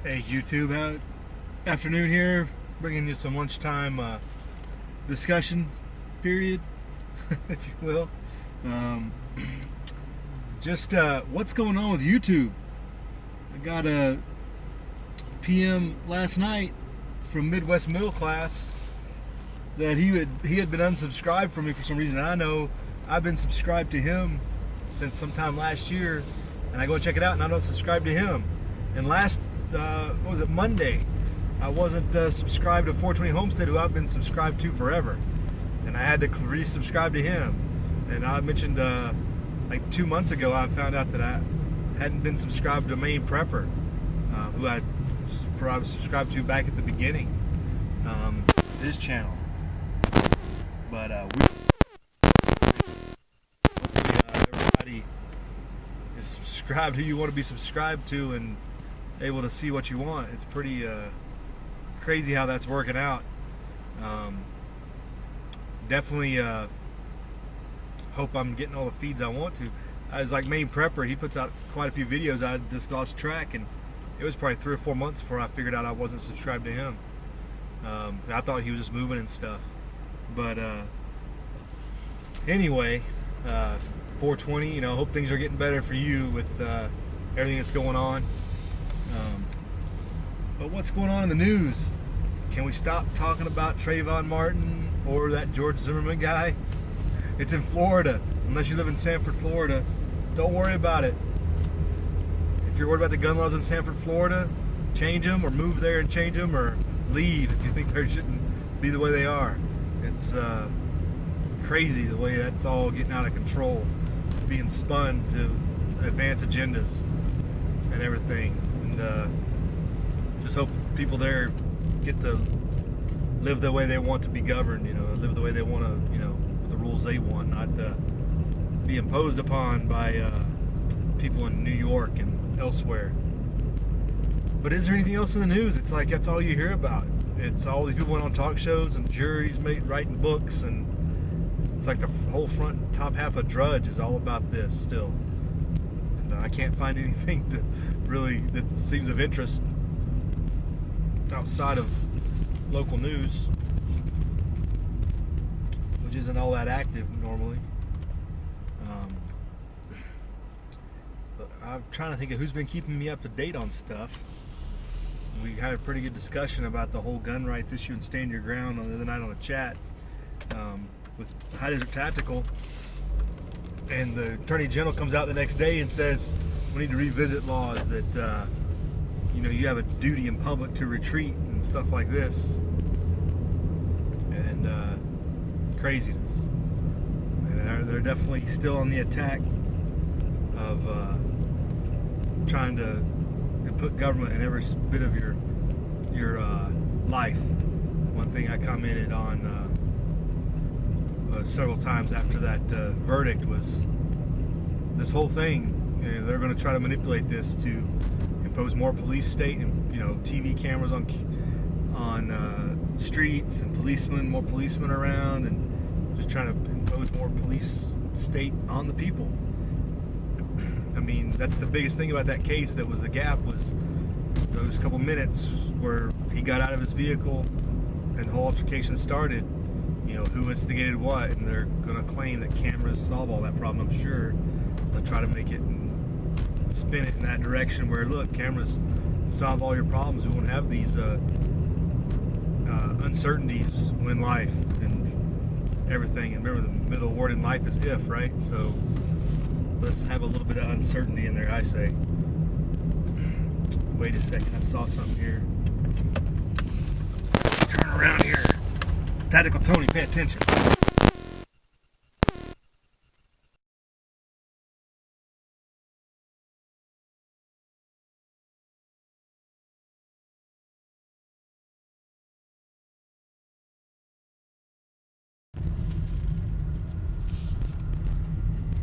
Hey YouTube, afternoon here, bringing you some lunchtime discussion period, if you will. Just what's going on with YouTube? I got a PM last night from Midwest Middle Class that he had been unsubscribed from me for some reason. And I know I've been subscribed to him since sometime last year, and I go and check it out, and I don't subscribe to him. And what was it, Monday, I wasn't subscribed to 420 Homestead, who I've been subscribed to forever, and I had to resubscribe to him. And I mentioned like 2 months ago, I found out that I hadn't been subscribed to Main Prepper, who I was subscribed to back at the beginning, his channel. But everybody is subscribed who you want to be subscribed to and able to see what you want. It's pretty crazy how that's working out. Definitely hope I'm getting all the feeds I want to. I was like Main Prepper, he puts out quite a few videos. I just lost track, and it was probably 3 or 4 months before I figured out I wasn't subscribed to him. I thought he was just moving and stuff. But anyway, 420, you know, hope things are getting better for you with everything that's going on. But what's going on in the news? Can we stop talking about Trayvon Martin or that George Zimmerman guy? It's in Florida. Unless you live in Sanford, Florida, don't worry about it. If you're worried about the gun laws in Sanford, Florida, change them, or move there and change them, or leave if you think they shouldn't be the way they are. It's crazy the way that's all getting out of control, being spun to advance agendas and everything. And just hope people there get to live the way they want to be governed, you know, live the way they want to, you know, with the rules they want, not be imposed upon by people in New York and elsewhere. But is there anything else in the news? It's like that's all you hear about. It's all these people went on talk shows and juries writing books, and it's like the whole front top half of Drudge is all about this still. And I can't find anything to really that seems of interest outside of local news, which isn't all that active normally. But I'm trying to think of who's been keeping me up to date on stuff. We had a pretty good discussion about the whole gun rights issue and stand your ground the other night on a chat with High Desert Tactical, and the Attorney General comes out the next day and says we need to revisit laws that you know, you have a duty in public to retreat and stuff like this, and craziness. And they're definitely still on the attack of trying to put government in every bit of your life. One thing I commented on several times after that verdict was this whole thing. You know, they're going to try to manipulate this to impose more police state and, you know, TV cameras on streets and more policemen around, and just trying to impose more police state on the people. I mean, that's the biggest thing about that case that was the gap, was those couple minutes where he got out of his vehicle and the whole altercation started. You know, who instigated what, and they're going to claim that cameras solve all that problem. I'm sure they'll try to make it and spin it in that direction where, look, cameras solve all your problems. We won't have these uncertainties in life and everything. And remember, the middle word in life is if, right? So let's have a little bit of uncertainty in there, I say. Wait a second, I saw something here. Turn around here. Tactical Tony, pay attention.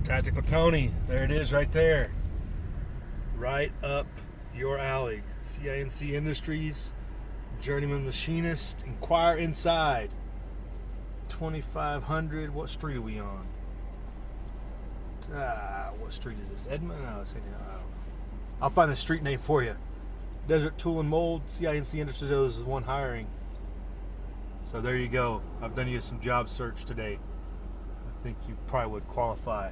Tactical Tony, there it is right there. Right up your alley. CINC Industries, Journeyman Machinist, inquire inside. 2500, what street are we on? What street is this? Edmond? No, I don't know. I'll find the street name for you. Desert Tool and Mold, CINC Industries is one hiring. So there you go. I've done you some job search today. I think you probably would qualify.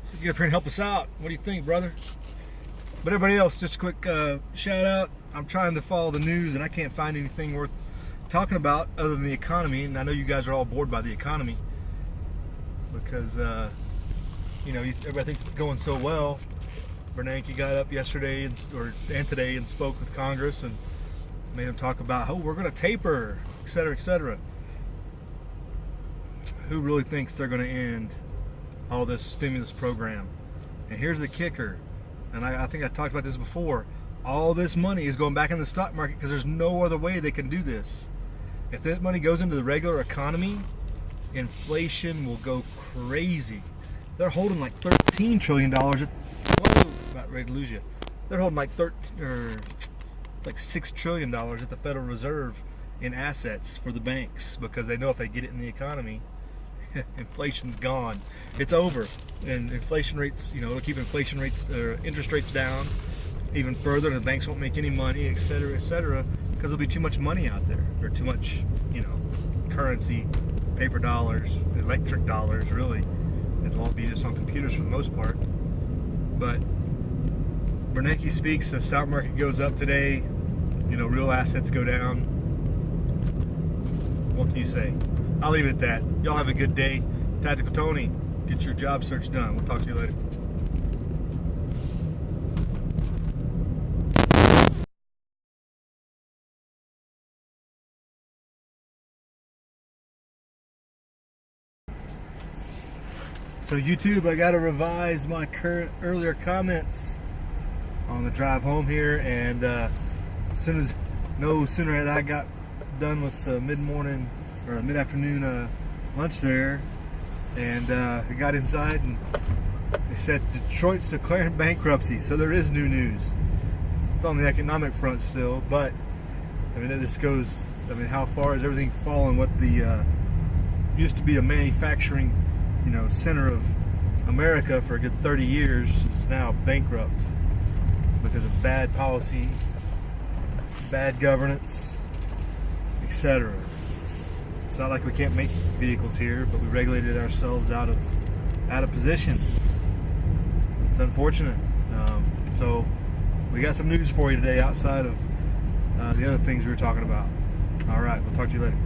So get up here and help us out. What do you think, brother? But everybody else, just a quick shout out. I'm trying to follow the news and I can't find anything worth talking about other than the economy. And I know you guys are all bored by the economy because you know, everybody thinks it's going so well. Bernanke got up yesterday and today and spoke with Congress and made them talk about, oh, we're going to taper, et cetera, et cetera. Who really thinks they're going to end all this stimulus program? And here's the kicker, and I think I talked about this before. All this money is going back in the stock market because there's no other way they can do this. If this money goes into the regular economy, inflation will go crazy. They're holding like $13 trillion. Whoa, about ready to lose you. They're holding like $6 trillion at the Federal Reserve in assets for the banks because they know if they get it in the economy, inflation's gone. It's over. And inflation rates, you know, it'll keep inflation rates, interest rates down even further, and the banks won't make any money, et cetera, because there'll be too much money out there, or too much, you know, currency, paper dollars, electric dollars, really. It'll all be just on computers for the most part. But Bernanke speaks, the stock market goes up today, you know, real assets go down. What can you say? I'll leave it at that. Y'all have a good day. Tactical Tony, get your job search done. We'll talk to you later. So YouTube, I got to revise my earlier comments on the drive home here, and no sooner had I got done with the mid-morning or mid-afternoon lunch there, and I got inside and they said Detroit's declaring bankruptcy. So there is new news. It's on the economic front still, but I mean, it just goes, I mean, how far has everything fallen? What the used to be a manufacturing, you know, center of America for a good 30 years is now bankrupt because of bad policy, bad governance, etc. It's not like we can't make vehicles here, but we regulated ourselves out of position. It's unfortunate. So we got some news for you today outside of the other things we were talking about. All right, we'll talk to you later.